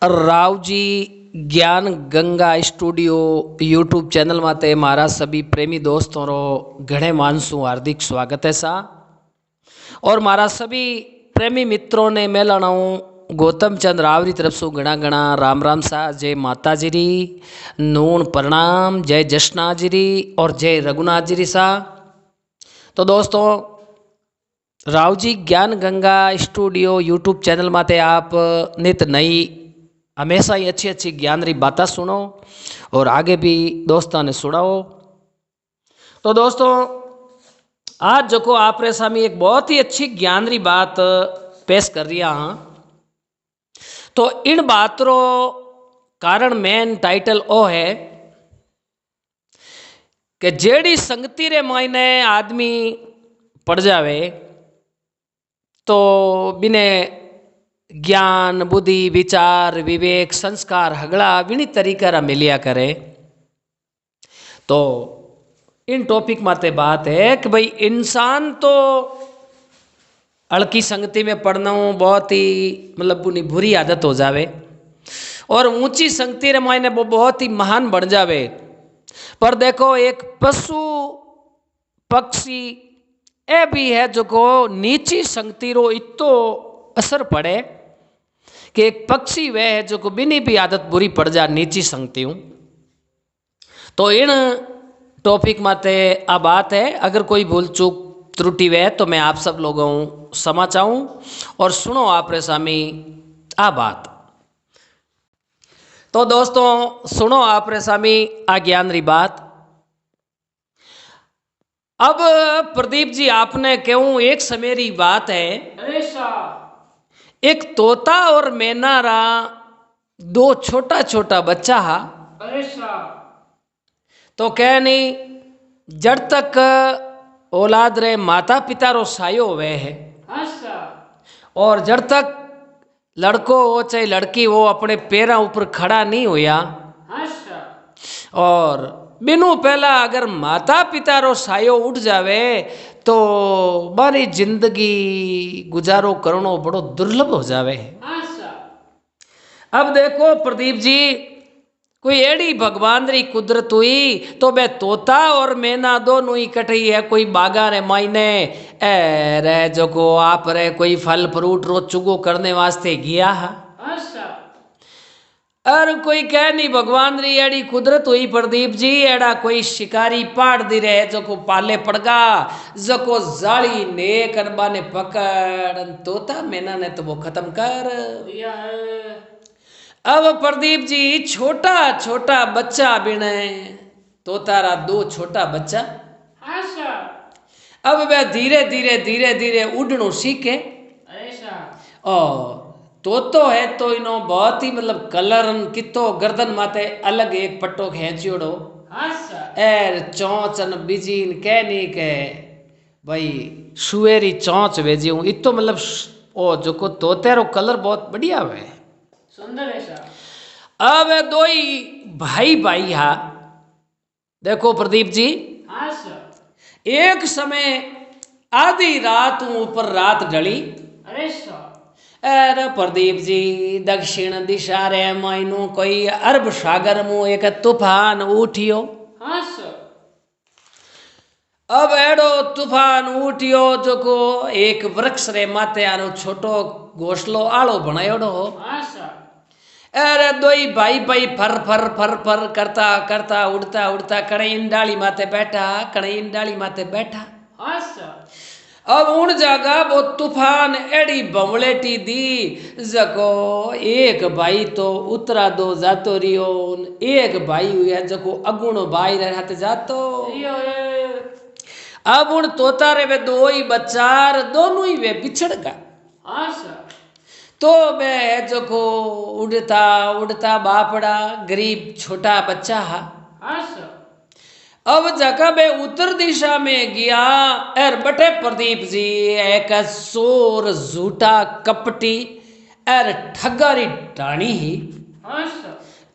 रावजी ज्ञान Ganga studio YouTube channel माते मारा सभी प्रेमी दोस्तों रो घणे मानसू हार्दिक स्वागत है सा। और मारा सभी प्रेमी मित्रों ने मेलाना गौतम चंद राव री तरफ से घना घना राम राम सा। जय माता जी री, नून प्रणाम, जय जशना जी री और जय रघुनाथ जी री सा। तो दोस्तों, रावजी ज्ञान गंगा स्टूडियो यूट्यूब चैनल माते आप नित नई हमेशा ही अच्छी अच्छी ज्ञान री बातें सुनो और आगे भी दोस्तों ने सुनाओ। तो दोस्तों, आज जो को आप रे सामी एक बहुत ही अच्छी ज्ञान री बात पेश कर रही हाँ। तो इन बात रो कारण मेन टाइटल ओ है कि जेड़ी संगति रे मायने आदमी पड़ जावे तो बिने ज्ञान बुद्धि विचार विवेक संस्कार हगड़ा विनी तरीका रा मिलिया करे। तो इन टॉपिक माते बात है कि भाई इंसान तो हल्की संगति में पड़ना बहुत ही मतलब बुनी बुरी आदत हो जावे और ऊंची संगति रे मायने वो बहुत ही महान बन जावे। पर देखो, एक पशु पक्षी ए भी है जो को नीची संगति रो इतो असर पड़े कि एक पक्षी वह है जो को बिनी भी आदत बुरी पड़ जा नीची संगति हूँ। तो इन टॉपिक माते आ बात है। अगर कोई भूल चूक त्रुटि वह तो मैं आप सब लोगों क्षमा चाहूँ और सुनो आप रे सामी आ बात। तो दोस्तों, सुनो आप रे सामी आ ज्ञान री बात। अब प्रदीप जी आपने कहूँ एक समय री बात है, एक तोता और मैना रा दो छोटा छोटा बच्चा हा। तो कह नहीं जड़ तक औलाद रे माता पिता रो सायो हुए है और जड़ तक लड़को हो चाहे लड़की हो अपने पैरों ऊपर खड़ा नहीं होया और बिनु पहला अगर माता पिता रो सायो उठ जावे तो बारी जिंदगी गुजारो करनो बड़ो दुर्लभ हो जावे। अब देखो प्रदीप जी, कोई एड़ी भगवान री कुदरत हुई तो बे तोता और मैना दोनों इकट्ठी है कोई बागा रे मायने रे जो को आप रे कोई फल फ्रूट रो चुगो करने वास्ते गया है। और कोई कह नहीं भगवान री एड़ी कुदरत हुई प्रदीप जी, एड़ा कोई शिकारी पाड़ दी रहे जो को पाले पड़गा जो को जाली ने करबा ने पकड़ तोता मैना ने तो वो खत्म कर। अब प्रदीप जी छोटा छोटा बच्चा बिने तोतारा दो छोटा बच्चा अब वह धीरे धीरे धीरे धीरे उड़नो सीखे। और तोतो है तो इनो बहुत ही मतलब कलर कितो गर्दन माते अलग एक पट्टो खेचियोड़ो एर चौंचन बिजीन कहनी के भाई सुएरी चौंच भेजी हूँ इतो मतलब ओ जो को तोतेरो कलर बहुत बढ़िया है सुंदर है सा। अब दो ही भाई भाई हा। देखो प्रदीप जी, एक समय आधी रात ऊपर रात ढली। अरे प्रदीप जी, दक्षिण दिशा रे मायनो कोई अरब सागर मु एक तूफान उठियो। अब एडो तूफान उठियो जो को एक वृक्ष रे माथे आनो छोटो घोसलो आलो बनायोड़ो। अरे दोई भाई भाई फर फर फर फर करता करता उड़ता उड़ता कड़े इन डाली माथे बैठा कड़े इन डाली माथे बैठा। अब उन जगह वो तूफान एड़ी बमलेटी दी जको एक भाई तो उतरा दो जातो रियो एक भाई हुआ जको अगुण भाई रहते जातो। अब उन तोता रे वे दो ही बच्चार दोनों ही वे बिछड़ गया। तो मैं जो को उड़ता उड़ता बापड़ा गरीब छोटा बच्चा हा। अब जगह में उत्तर दिशा में गया एर बटे प्रदीप जी एक सोर झूठा कपटी एर ठगारी डाणी ही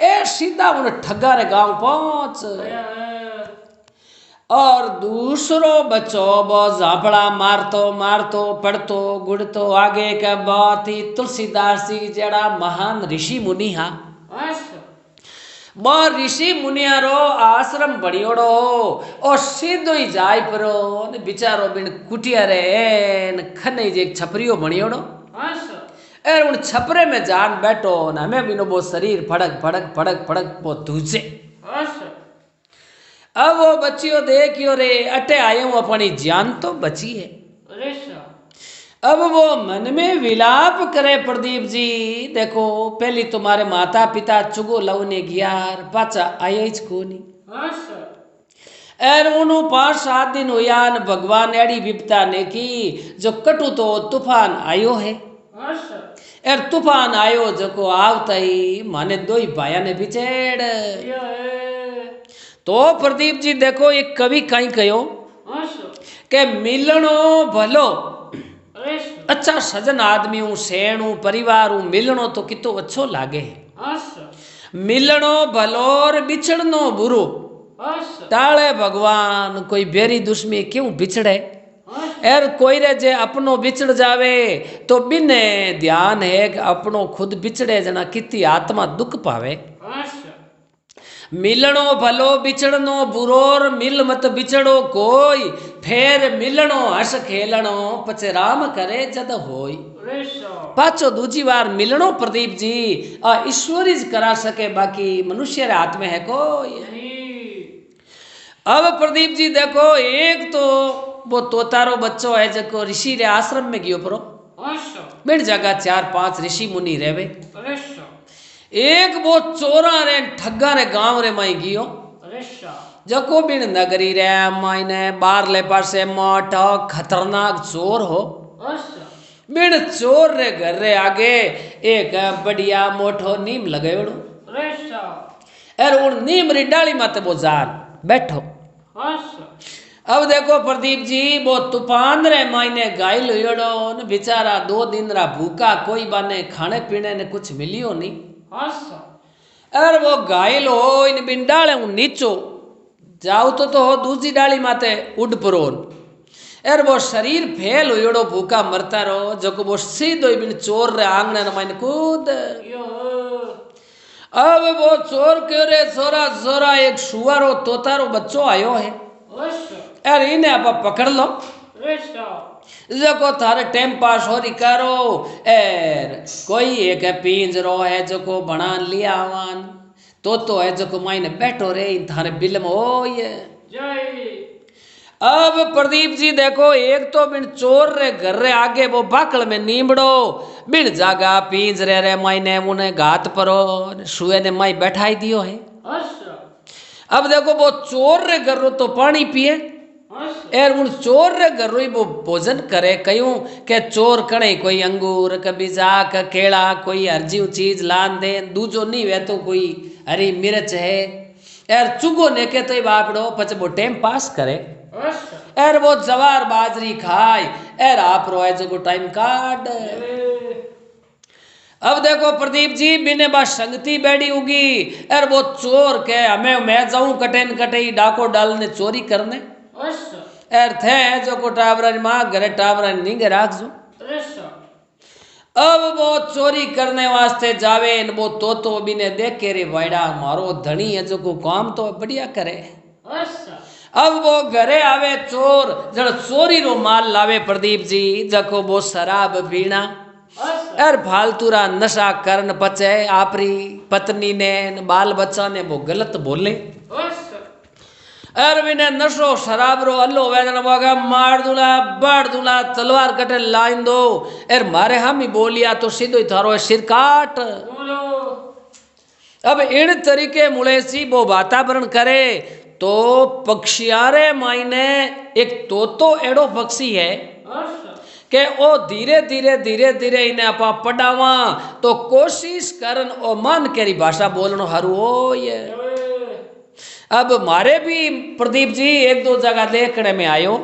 ए सीधा उन ठगा रे गांव पहुंच। और दूसरो बच्चो वो झापड़ा मारतो मारतो पढ़तो गुड़तो आगे के बहुत ही तुलसीदास जी जड़ा महान ऋषि मुनि हा बो ऋषि मुनियारो आश्रम बड़ियोड़ो और सीधो ही जाय परो ने बिचारो बिन कुटिया रे न खने जे छपरियो बणियोड़ो एर उन छपरे में जान बैठो न हमें बिनो वो शरीर फड़क फड़क फड़क फड़क वो तुझे अब वो बच्चियों देखियो रे अटे आयो अपनी जान तो बची है। अब वो मन में विलाप करे प्रदीप जी देखो पहली तुम्हारे माता पिता चुगो लव ने गियार पाचा आये कोनी एर उनु 5-7 दिन हुयान भगवान एड़ी विपता ने की जो कटु तो तूफान आयो है एर तूफान आयो जको आवता ही माने दो ही भाया ने बिछेड़ तो प्रदीप जी देखो एक कवि कहीं कहो के मिलनो भलो अच्छा सजन आदमी हूँ सेण हूँ परिवार हूँ मिलनो तो कितो अच्छो लागे मिलनो भलो और बिछड़नो बुरो ताले भगवान कोई बेरी दुश्मी क्यों बिछड़े एर कोई रे जे अपनो बिछड़ जावे तो बिने ध्यान है कि अपनो खुद बिछड़े जना किती आत्मा दुख पावे मिलनो भलो बिछड़नो बुरोर मिल मत बिछड़ो कोई फेर मिलनो हस खेलनो पचे राम करे जद होई पाछो दूजी बार मिलनो प्रदीप जी ईश्वरी करा सके बाकी मनुष्य रे हाथ में है कोई। अब प्रदीप जी देखो एक तो वो तोतारो बच्चो है जको ऋषि रे आश्रम में गयो परो बिन जगह 4-5 ऋषि मुनि रहवे एक वो चोरा रे ठग्गा रे गांव रे माई गियो जको बिन नगरी रे मायने बार ले पासे मोट खतरनाक चोर हो बिन चोर रे घर रे आगे एक बढ़िया मोटो नीम लगायोड़ो और उन नीम री डाली माते वो जान बैठो। अब देखो प्रदीप जी वो तूफान रे मायने घायल हुयोड़ो न बेचारा 2 दिन रा भूखा कोई बाने खाने पीने ने कुछ मिलियो नहीं अरे वो घायल हो इन बिन डाले नीचो जाओ तो हो दूसरी डाली माते उड़ परोन एर वो शरीर फेल हुयोड़ो भूखा मरता रहो जो वो सीधो बिन चोर रे आंगने न मायने कूद अब वो चोर क्यों रे सोरा सोरा एक सुअरो तोतारो बच्चो आयो है यार इन्हें आप पकड़ लो जको थारे टाइम पास हो रही करो एर कोई एक पिंजरो है जको बना लिया आवान तो है जको मायने बैठो रे इन थारे बिल में हो ये अब प्रदीप जी देखो एक तो बिन चोर रे घर रे आगे वो बाकड़ में नीमड़ो बिन जागा पिंजरे रे मायने उन्हें घात परो सुए ने माई बैठाई दियो है। अब देखो वो चोर रे घर तो पानी पिए एर उन चोर रे घर वो भोजन करे कयूं के चोर कणे कोई अंगूर कभी जाक केला कोई हरजीव चीज लान दे दूजो नहीं वे तो कोई हरी मिर्च है एर चुगो ने के तो बापड़ो पच वो टाइम पास करे एर वो जवार बाजरी खाए एर आप रोए जो टाइम काट। अब देखो प्रदीप जी बिने बा संगति बैठी उगी एर वो चोर के हमें मैं जाऊं कटेन कटे डाको डालने चोरी करने एर थे जो को टावरा माँ घरे टावरा नींगे राख जो अब वो चोरी करने वास्ते जावे वो तो बिने देख के रे वाइडा मारो धनी है जो को काम तो बढ़िया करे। अब वो घरे आवे चोर जड़ चोरी रो माल लावे प्रदीप जी जको वो शराब पीना एर फालतूरा नशा करन पचे आपरी पत्नी ने बाल बच्चा ने वो गलत बोले एर बिने नशो शराब रो अल्लो वेदन वागा मार दूला बाढ़ दूला तलवार कटे लाइन दो एर मारे हम ही बोलिया तो सीधो ही थारो सिर काट। अब इन तरीके मुळे सी वो वातावरण करे तो पक्षियारे मायने एक तो एड़ो पक्षी है के ओ धीरे धीरे धीरे धीरे इन्हें आपा पढ़ावा तो कोशिश करन ओ मन केरी भाषा बोलनो हारू हो ये। अब मारे भी प्रदीप जी 1-2 जगह देखने में आयो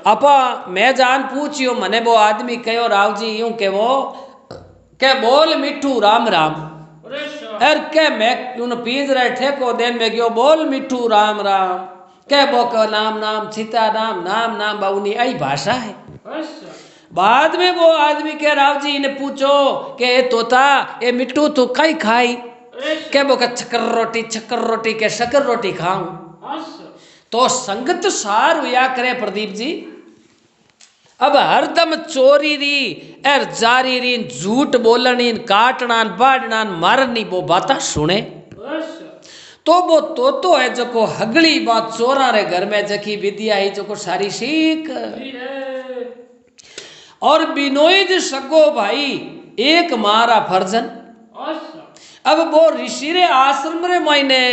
आपा मैं जान पूछियो मने वो आदमी कहो राव जी यूं के वो के बोल मिठू राम राम एर के मैं उन पीज रहे ठेको देन में गयो बोल मिठू राम राम के बो का नाम नाम सीता नाम नाम नाम बाबूनी आई भाषा है। बाद में वो आदमी के राव जी ने पूछो के तोता ये मिट्टू तू कई खाई के वो का चक्कर रोटी के शक्कर रोटी खाऊं। तो संगत सार हुआ करे प्रदीप जी। अब हरदम चोरी री और जारी री झूठ बोलनी काटना बाड़ना मारनी वो बात सुने तो वो तो है जो को हगली बात चोरा रे घर में जकी विद्या ही जो को सारी सीख। और बिनोद सगो भाई एक मारा फर्जन। अब वो ऋषि रे आश्रम रे मायने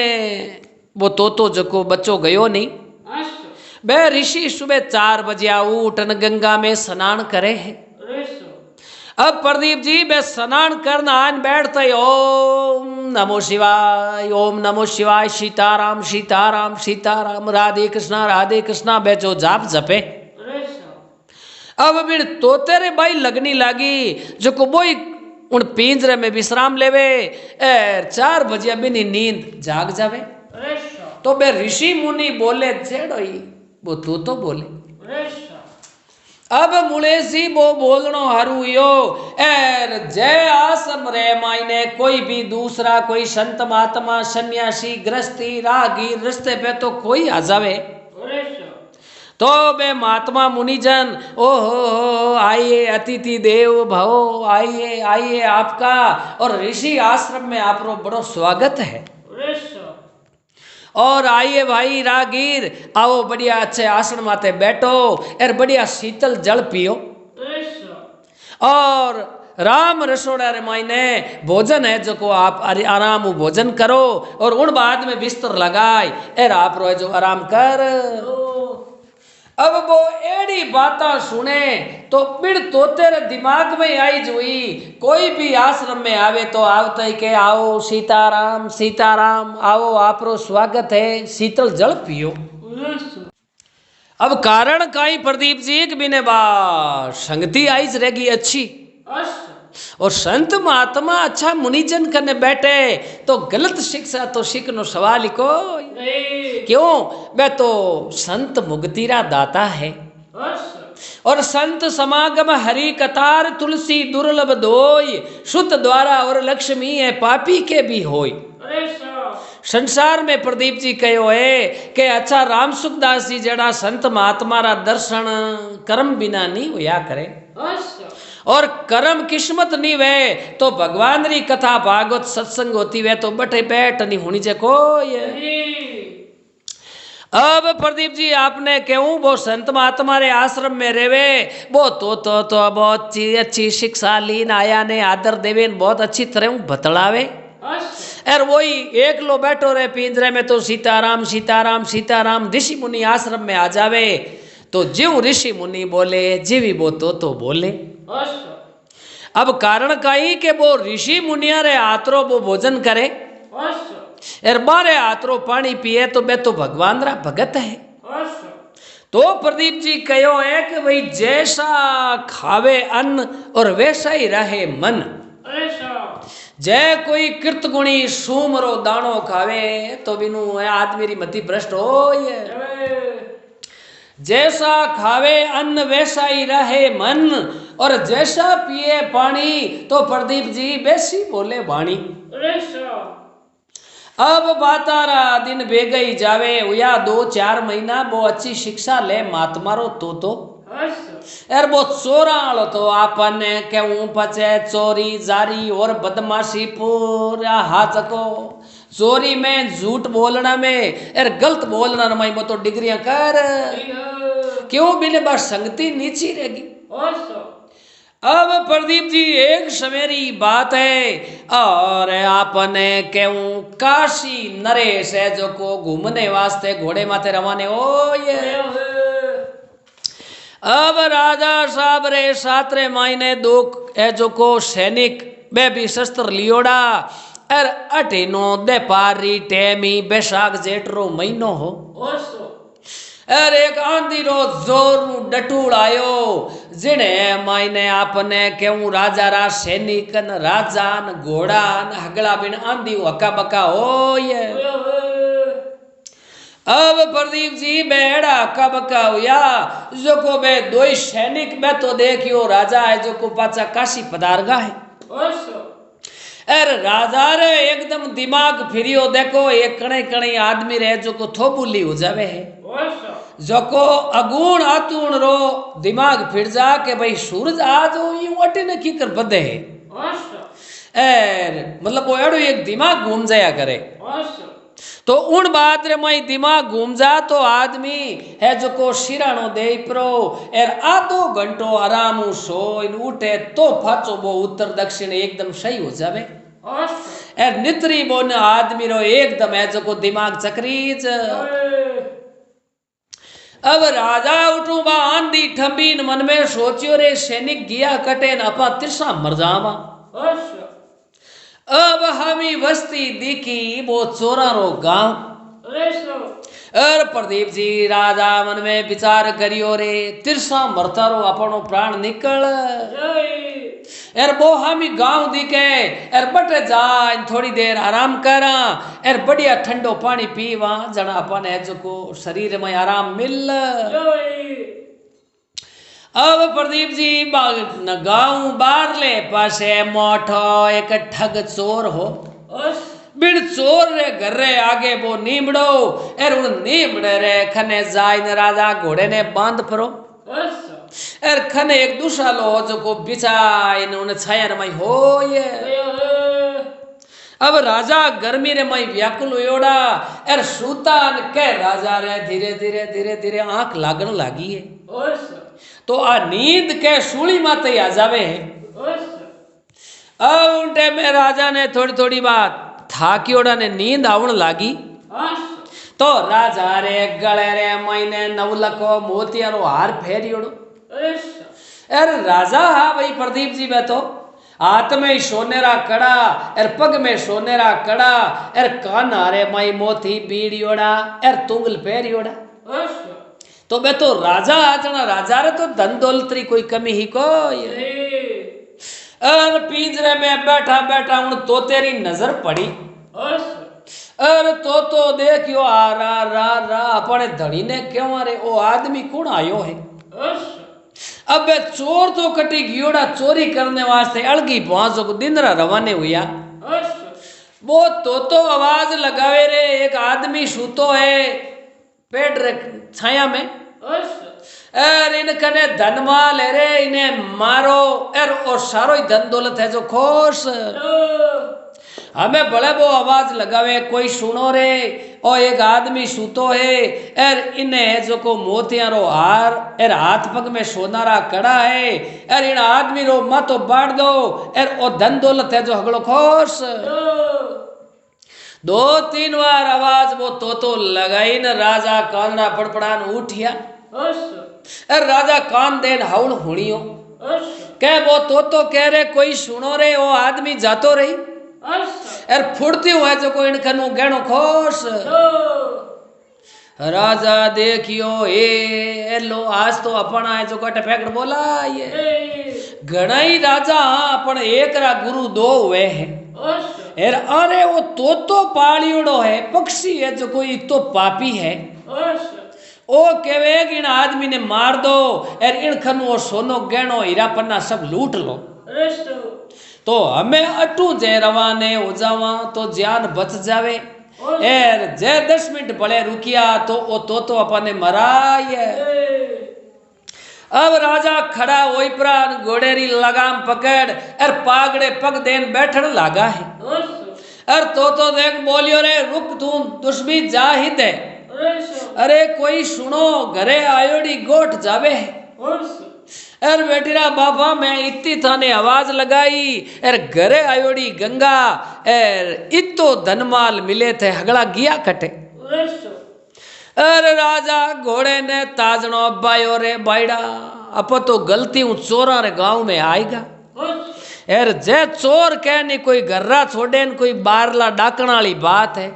वो तो जो को बच्चो गयो नहीं। बे ऋषि सुबह 4 बजे उठन गंगा में स्नान करे है। अब प्रदीप जी बे स्नान करना आन बैठते ओम नमो शिवाय सीताराम सीताराम सीताराम राधे कृष्णा बेचो जाप जपे। अब बिन तोते रे भाई लगनी लागी जो को बोई उन पिंजरे में विश्राम लेवे 4 बजे बिनी नींद जाग जावे। तो बे ऋषि मुनि बोले जेड़ो ही वो तो बोले। अब मुलेसी वो बोलनो हारू यो एर जय आसम रे मायने कोई भी दूसरा कोई संत महात्मा सन्यासी गृहस्थी रागी रस्ते पे तो कोई आ जावे तो बे महात्मा मुनिजन ओहो आइए अतिथि देव भव आइए आइए आपका और ऋषि आश्रम में आपको बड़ो स्वागत है। और आइए भाई रागीर आओ बढ़िया अच्छे आसन माते बैठो और बढ़िया शीतल जल पियो और राम रसोड़ा रे मायने भोजन है जो को आप आराम भोजन करो और उन बाद में बिस्तर लगाए और आप रो जो आराम कर। अब वो एड़ी बाता सुने तो बिड़ तोते रे दिमाग में आई जुई कोई भी आश्रम में आवे तो आवते ही के आओ सीताराम सीताराम आओ आपरो स्वागत है शीतल जल पियो। अब कारण काई प्रदीप जी के बिने बा संगति आईज रहेगी अच्छी और संत महात्मा अच्छा मुनिजन करने बैठे तो गलत शिक्षा तो सीखनो सवाल ही को क्यों वे तो संत मुक्तिरा दाता है और संत समागम हरि कतार तुलसी दुर्लभ दोय शुद्ध द्वारा और लक्ष्मी है पापी के भी होय। संसार में प्रदीप जी कहो है कि अच्छा राम सुखदास जी जड़ा संत महात्मा रा दर्शन कर्म बिना नहीं हुआ करे और कर्म किस्मत नहीं वे तो भगवान री कथा भागवत सत्संग होती वे तो बटे बैठ नहीं होनी चाहिए कोई। अब प्रदीप जी आपने क्यों वो संत महात्मा रे आश्रम में रेवे वो तो बहुत अच्छी शिक्षा लीन आया ने आदर देवे बहुत अच्छी तरह बतलावे और वही एक लो बैठो रे पिंजरे में तो सीताराम सीताराम सीताराम ऋषि मुनि आश्रम में आ जावे तो जीव ऋषि मुनि बोले जीवी वो तो बोले। अब कारण कही के वो ऋषि मुनिया रे आतरो वो भोजन करे और बारे आतरो पानी पिए तो बे तो भगवान रा भगत है। तो प्रदीप जी कहो है कि भाई जैसा खावे अन्न और वैसा ही रहे मन। जय कोई कृत गुणी सूमरो दाणो खावे तो बिनु आदमी री मति भ्रष्ट हो। जैसा खावे अन्न वैसा ही रहे मन और जैसा पिए पानी तो प्रदीप जी वैसी बोले वाणी। अब बातारा दिन बेगा ही जावे या 2-4 महीना वो अच्छी शिक्षा ले महात्मारो तो यार वो चोराल तो आपने क्यों पचे चोरी जारी और बदमाशी पूरा हाथ को चोरी में झूठ बोलना में यार गलत बोलना में वो तो डिग्रियां कर क्यों बिने बस संगति नीची रहेगी। अब प्रदीप जी एक सवेरी बात है और आपने क्यों काशी नरेश है जो को घूमने वास्ते घोड़े माथे रवाने हो ये। अब राजा साहब रे 7 महीने 2 है जो को सैनिक बे भी शस्त्र लियोड़ा और अठीनो दे पारी टेमी बैसाख जेठरो महीनो हो और एक आंधी रो जोर डटूल आयो जिने मायने आपने क्यों राजा रा सैनिकन राजान घोड़ान हगड़ा बिन आंधी हका बका हो ये। अब प्रदीप जी बेड़ा कब का हुआ जो को बे दो सैनिक में तो देखियो राजा है जो को पाचा काशी पदारगा है अरे राजा रे एकदम दिमाग फिरियो देखो एक कणे कणे आदमी रहे जो को थोबुली हो जावे है जो को अगुण आतुण रो दिमाग फिर जा के भाई सूरज आज यूं अटे ने की कर बदे है मतलब वो एड़ो एक दिमाग घूम जाया करे तो उन बात रे मई दिमाग घूम जा तो आदमी है जो को शिराणो दे प्रो एर आधो घंटो आराम सो इन उठे तो फाचो बो उत्तर दक्षिण एकदम सही हो जावे एर नित्री बोन आदमी रो एकदम है जो को दिमाग चक्रीज अब राजा उठू बा आंधी ठंबीन मन में सोचियो रे सैनिक गिया कटे न अपा तिरसा मर जावा अब हमी बस्ती दिखी वो चोरा रो गांव अर प्रदीप जी राजा मन में विचार करियो रे तिरसा मरता रो अपनो प्राण निकल एर वो हमी गांव दिखे एर बटे जा थोड़ी देर आराम करा एर बढ़िया ठंडो पानी पीवा जना अपन है जो को शरीर में आराम मिल अब प्रदीप जी गांव बारले पासे मोठो एक ठग चोर हो बिन चोर रे घर रे आगे वो नीमड़ो एर उन नीमड़े रे खने जाइन राजा घोड़े ने बांध परो एर खने एक दूसरा लो जो को बिछाइन उन छायर मई हो ये अब राजा गर्मी रे मई व्याकुल होयोड़ा एर सूतान के राजा रे धीरे धीरे धीरे धीरे आंख लागण लागी है तो आ नींद के सूली माते आ जावे है अब उनटे में राजा ने थोड़ी थोड़ी बात थाकियोड़ा ने नींद आवण लागी तो राजा रे गले रे महीने नवलको मोतियारो हार फेरियोड़ो अरे राजा हा भाई प्रदीप जी बैठो हाथ में सोनेरा कड़ा एर पग में सोनेरा कड़ा एर कान हारे माई मोती बीड़ियोड़ा एर तुंगल पेरियोड़ा तो बे तो राजा आजना राजा रे तो धन दौलत री कोई कमी ही कोई अर पिंजरे में बैठा बैठा उन तोतेरी नजर पड़ी अरे तो देखियो आ रा अपने धड़ी ने क्यों अरे ओ आदमी कौन आयो है अब चोर तो कटी गियोड़ा चोरी करने वास्ते अलगी पहुंचो को दिन रवाने हुआ वो तो आवाज लगावे रे एक आदमी सूतो है पेड़ रे छाया में एर इन कने धन माल है रे इन्हें मारो एर और सारो ही धन दौलत है जो खोस हमें बड़े वो आवाज लगावे कोई सुनो रे और एक आदमी सूतो है एर इन्हें है जो को मोतियारो हार एर हाथ पग में सोनारा कड़ा है एर इन आदमी रो मतो बांट दो एर और धन दौलत है जो हगड़ो खोस दो तीन बार आवाज वो तो लगाई न राजा कानड़ा पड़पड़ान उठिया एर राजा कान देन हाउल हुणियो कह वो तो कह रे कोई सुनो रे वो आदमी जातो रही एर फुड़ती हुआ जो कोई इनखनु गहनो खोस राजा देखियो ए लो आज तो अपना है जो कटे फेंकड़ बोला ये घना ही राजा अपन एक रा गुरु दो हुए हैं एर अरे वो तो पालियोड़ो है पक्षी है जो कोई तो पापी है ओ केवे कि इन आदमी ने मार दो एर इन खनु और सोनो गहनो हीरा पन्ना सब लूट लो तो हमें अटू जे रवाने हो जावा तो जान बच जावे एर जे 10 मिनट बड़े रुकिया तो ओ तो अपने मराय अब राजा खड़ा होई प्राण घोड़ेरी लगाम पकड़ एर पागड़े पग देन बैठन लागा है एर तो देख बोलियो रे रुक तू दुश्मी जा ही दे अरे कोई सुनो घरे आयोड़ी गोठ जावे एर बेटीरा बाबा मैं इतनी थाने आवाज लगाई एर घरे आयोड़ी गंगा एर इतो धनमाल मिले थे हगड़ा गिया कटे अरे राजा घोड़े ने ताजनो बायो रे बाइडा अब तो गलती हूँ चोरा रे गांव में आएगा एर जे चोर कह नहीं कोई गर्रा छोड़े न कोई बारला डाकण वाली बात है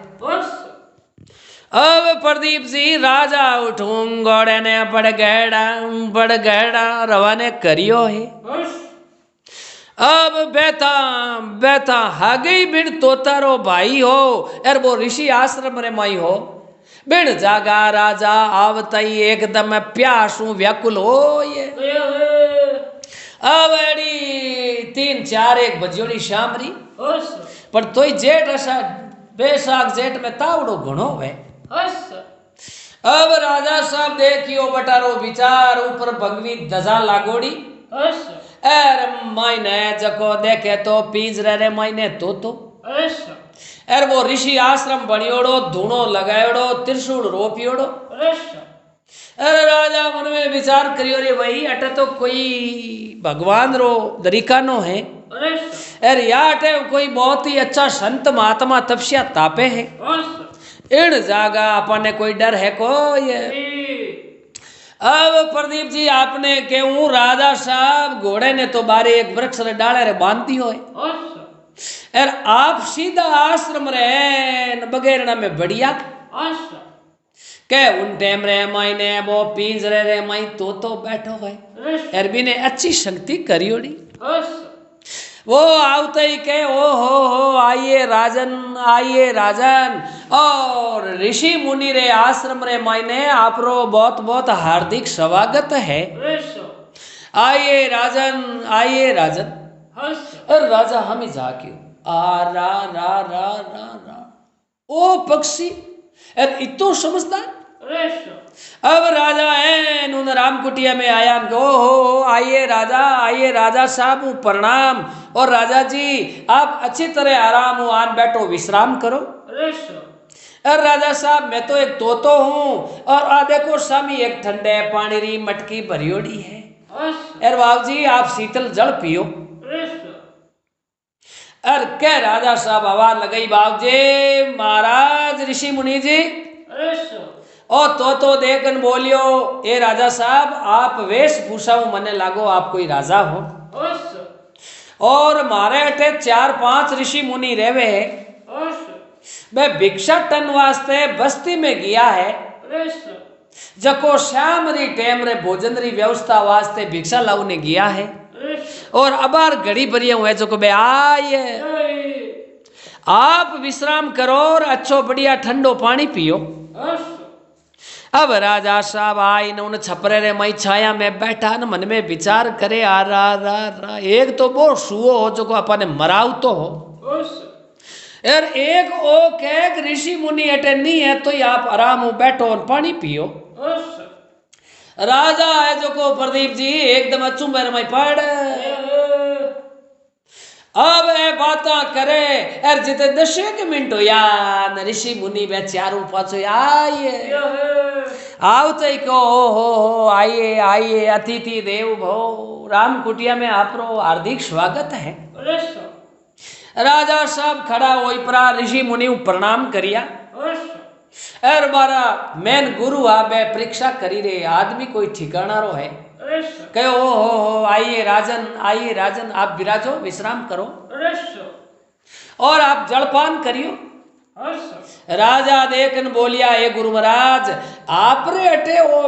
अब प्रदीप जी राजा उठूं घोड़े ने बड़ गहड़ा रवाने करियो है अब बेता हागई बिन तोतारो भाई हो एर वो ऋषि आश्रम रे माई हो बिन जागा राजा आवतई एकदम प्यासू व्याकुल हो ये अवड़ी 3-4 एक बजोड़ी शामरी पर तोय जेठ असा बेसाख जेठ में तावड़ो घणो है। अब राजा साहब देखियो बटारो विचार ऊपर भगवी ध्वजा लागोड़ी एर मायने जको देखे तो पिंजरे रे मायने तो एर वो ऋषि आश्रम बनियोड़ो धूणो लगायोड़ो त्रिशूल रोपियोड़ो। अरे राजा मन में विचार करियो रे भाई अटे तो कोई भगवान रो दरिकानो है अरे या अटे कोई बहुत ही अच्छा संत महात्मा तपस्या तापे है इन जागा अपने कोई डर है कोई। अब प्रदीप जी आपने केहू राजा साहब घोड़े ने तो बारे एक वृक्ष रे डाले रे बांधती हो और आप सीधा आश्रम रे बगैरना में बढ़िया के उन टाइम रे मायने वो पिंजरे रे माई तो बैठो है अरबी ने अच्छी शक्ति करियोड़ी वो आवते ही के ओ हो आइए राजन और ऋषि मुनि रे आश्रम रे मायने आपरो बहुत बहुत हार्दिक स्वागत है। आइए राजन अरे राजा हम ही जाके आ रा ओ पक्षी अरे इतो समझदार। अब राजा है नून राम कुटिया में आया हो आइए राजा साहब प्रणाम और राजा जी आप अच्छी तरह आराम हो आन बैठो विश्राम करो। अरे राजा साहब मैं तो एक तोतो हूँ और आ देखो स्वामी एक ठंडे पानी री मटकी भरियोड़ी है। अरे बाबू जी आप शीतल जल पियो। अरे क्या राजा साहब आवाज लगाई बाबू जी महाराज ऋषि मुनि जी ओ तो देखन बोलियो ए राजा साहब आप वेशभूषा मने लागो आप कोई राजा हो और मारे अटे 4-5 ऋषि मुनि रेवे है मैं भिक्षा टन वास्ते बस्ती में गया है जको शाम री टेम रे भोजन री व्यवस्था वास्ते भिक्षा लाउने गया है और अबार घड़ी भरिया हुए जो को बे आइए आप विश्राम करो और अच्छो बढ़िया ठंडो पानी पियो। अब राजा साहब आई न उन छपरे रे मई छाया में बैठा न मन में विचार करे आ रा एक तो वो सुओ हो जो को अपने मराव तो हो यार एक ओ के ऋषि मुनि अटे नहीं है तो आप आराम हो बैठो और पानी पियो। राजा है जो को प्रदीप जी एकदम अच्छू मेरे में पड़ अब ए बाता करे यार जिते 10 मिनट हो यार ऋषि मुनि वे चारों पांचों आइए आवते को हो आइए अतिथि देव भो राम कुटिया में आपरो हार्दिक स्वागत है। राजा साहब खड़ा होई परा ऋषि मुनि प्रणाम करिया अर बारा मैन गुरु आबे परीक्षा करी रे आदमी कोई ठिकाना रो है कहो हो आइए राजन आप विराजो विश्राम करो और आप जलपान करियो। राजा देखन बोलिया ए गुरु महाराज आप रे अटे वो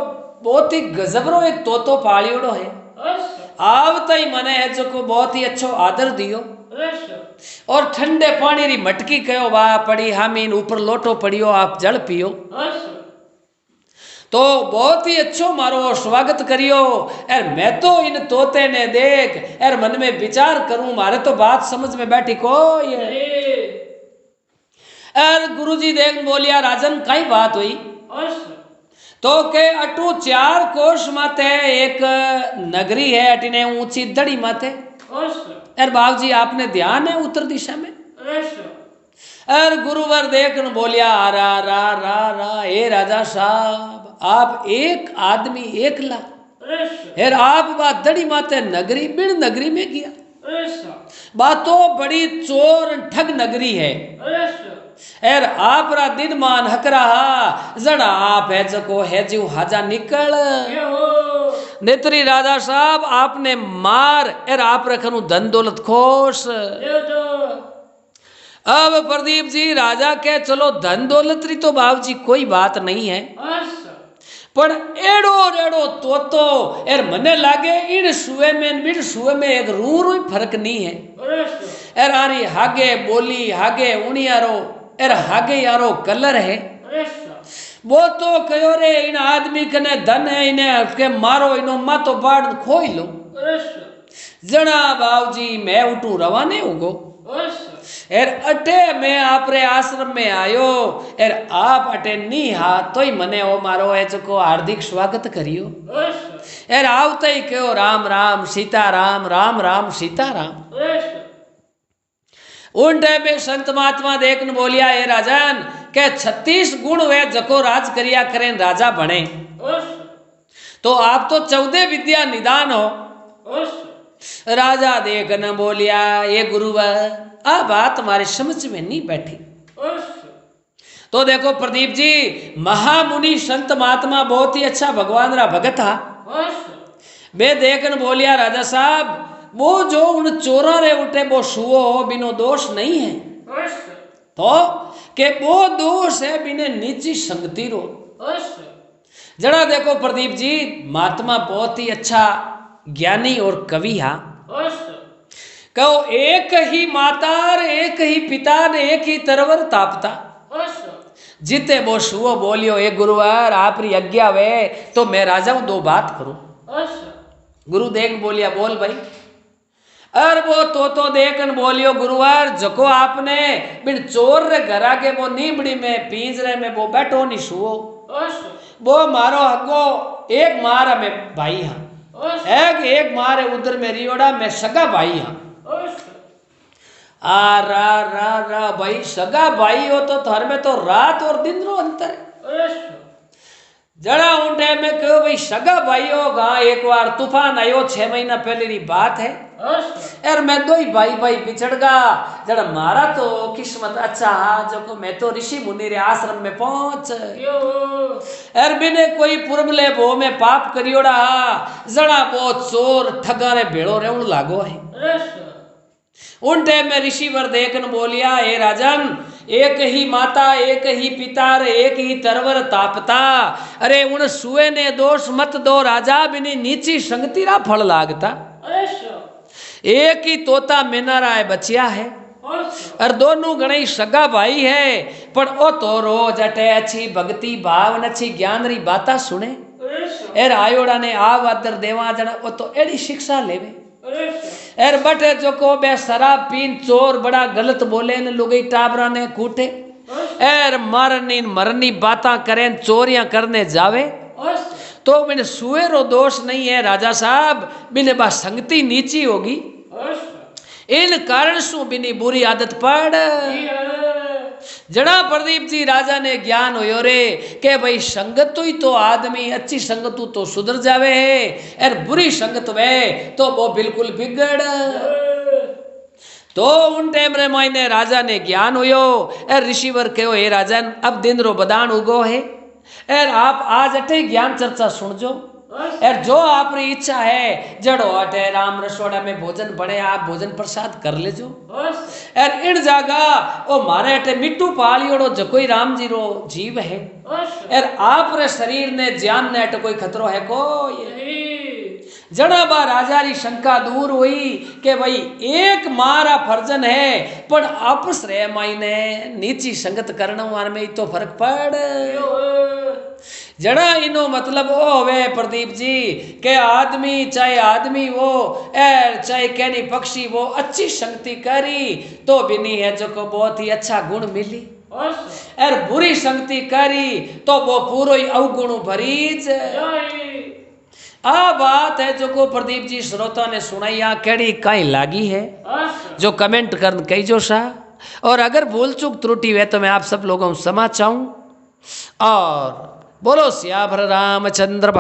बहुत ही गजबरो एक तोतो पालियोड़ो है आवता ही मने है जो को बहुत ही अच्छो आदर दियो और ठंडे पानी री मटकी कहो वाह पड़ी हामीन ऊपर लोटो पड़ियो आप जल पियो तो बहुत ही अच्छो मारो स्वागत करियो। एर मैं तो इन तोते ने देख एर मन में विचार करूं मारे तो बात समझ में बैठी को ये एर गुरुजी देख बोलिया राजन कई बात हुई तो के अटू 4 कोष माते एक नगरी है अटिने ऊंची दड़ी माते एर बाबू जी आपने ध्यान है उत्तर दिशा में अर गुरुवर देखन बोलिया रा ए राजा साहब आप एक आदमी एकला फिर आप बात दड़ी माते नगरी बिन नगरी में गया बातो बड़ी चोर ठग नगरी है एर आप रा दिन मान हक रहा जड़ा आप है जको है जीव हाजा निकल नेत्री राजा साहब आपने मार एर आप रखनु धन दौलत खोश। अब प्रदीप जी राजा के चलो धन दौलत री तो बाबू जी कोई बात नहीं है पर एड़ो तो एर मने लागे इन सुए में एक रू फर्क नहीं है एर आरी हागे बोली हागे उनियारो एर हागे यारो कलर है वो तो कहो रे इन आदमी कने धन है इन्हें के मारो इनो मातो बाड़ खोई लो। जना बाबूजी मैं उठू रवाने होगो एर अटे मैं आपरे आश्रम में आयो एर आप अटे नी हा तो ही मने ओ मारो है जो हार्दिक स्वागत करियो एर आवते ही कहो राम राम सीताराम राम राम सीताराम। उन टाइम में संत महात्मा देखने बोलिया हे राजन के 36 गुण वे जको राज करिया करें राजा बने तो आप तो 14 विद्या निदान हो। राजा देखने बोलिया ये गुरुवर आ बात तुम्हारे समझ में नहीं बैठी। तो देखो प्रदीप जी महामुनि संत महात्मा बहुत ही अच्छा भगवान रा भगत था। वे देखने बोलिया राजा साहब वो जो उन चोरा रे उठे वो सुओ बिनो दोष नहीं है तो के वो दोष है बिने नीची संगति रो। जरा देखो प्रदीप जी महात्मा बहुत ही अच्छा ज्ञानी और कवि हा। कहो एक ही माता एक ही पिता ने एक ही तरवर तापता जीते वो सुओ बोलियो एक गुरुवार आप री आज्ञा वे तो मैं राजा हूं 2 बात करूं। गुरु देख बोलिया बोल भाई। अर वो तो देखन बोलियो गुरुवार जको आपने बिन चोर रे घर आगे वो नीबड़ी में पिंजरे में वो बैठो नहीं सुओ वो मारो हगो एक मारा में भाई हाँ एक मारे उधर में रियोड़ा में सगा भाई हाँ आ रा भाई सगा भाई हो तो थार में तो रात और दिन रो अंतर जड़ा उन टाइम में कहो भाई सगा भाई होगा एक बार तूफान आयो 6 महीना पहले की बात है यार मैं 2 ही भाई पिछड़ गा जड़ा मारा तो किस्मत अच्छा जो को मैं तो ऋषि मुनि रे आश्रम में पहुंच यार बिने कोई पुरबले भो में पाप करियोड़ा जड़ा बहुत चोर ठगा रे भेड़ो रेउन लागो है। उन टाइम में ऋषिवर देखन बोलिया हे राजन एक ही माता एक ही पिता एक ही तरवर तापता अरे उन सुए ने दोष मत दो राजा बिनी नीची संगति रा फल लागता। एक ही तोता मेनारा है बचिया है और दोनों गणे सगा भाई है पर ओ तो रोज अटे अच्छी भक्ति भाव अच्छी ज्ञान री बाता सुने एर आयोड़ा ने आदर देवा जना ओ तो एड़ी शिक्षा लेवे एर बटे जो को बे शराब पीन चोर बड़ा गलत बोले न लुगई टाबरा ने कूटे एर मरनी बाता करें चोरियां करने जावे तो मैंने सुएरो दोष नहीं है राजा साहब बिने बा संगति नीची होगी इन कारण सु बिनी बुरी आदत पड़। जड़ा प्रदीप जी राजा ने ज्ञान हो रे के भाई संगत ही तो आदमी अच्छी संगत तो सुधर जावे है और बुरी संगत वे तो वो बिल्कुल बिगड़। तो उन टाइम रे मायने राजा ने ज्ञान हुयो और ऋषिवर कहो हे राजन अब दिन रो बदान उगो है और आप आज अटे ज्ञान चर्चा सुन जो और जो आपकी इच्छा है जड़ो अटे राम रसोड़ा में भोजन बने आप भोजन प्रसाद कर ले जो और इन जागा ओ मारे अटे मिट्टू पालियोड़ो जो कोई राम जी रो जीव है और आप रे शरीर ने जान ने अटे कोई खतरो है कोई जड़ा बा राजा री शंका दूर हुई के भाई एक मारा फर्जन है पर आपस रे मायने नीची संगत करने में तो फर्क पड़। जड़ा इनो मतलब ओ हवे प्रदीप जी के आदमी चाहे वो चाहे कहनी पक्षी वो अच्छी संगति करी तो बिनी है जो को बहुत ही अच्छा गुण मिली और बुरी संगति करी तो वो पूरो ही अवगुण भरीज। आ बात है जो को प्रदीप जी श्रोता ने सुनाई आ केड़ी कहीं लागी है जो कमेंट कर कही जो सा और अगर भूल चूक त्रुटि है तो मैं आप सब लोगों को क्षमा चाहूं और बोलो सियावर रामचंद्र।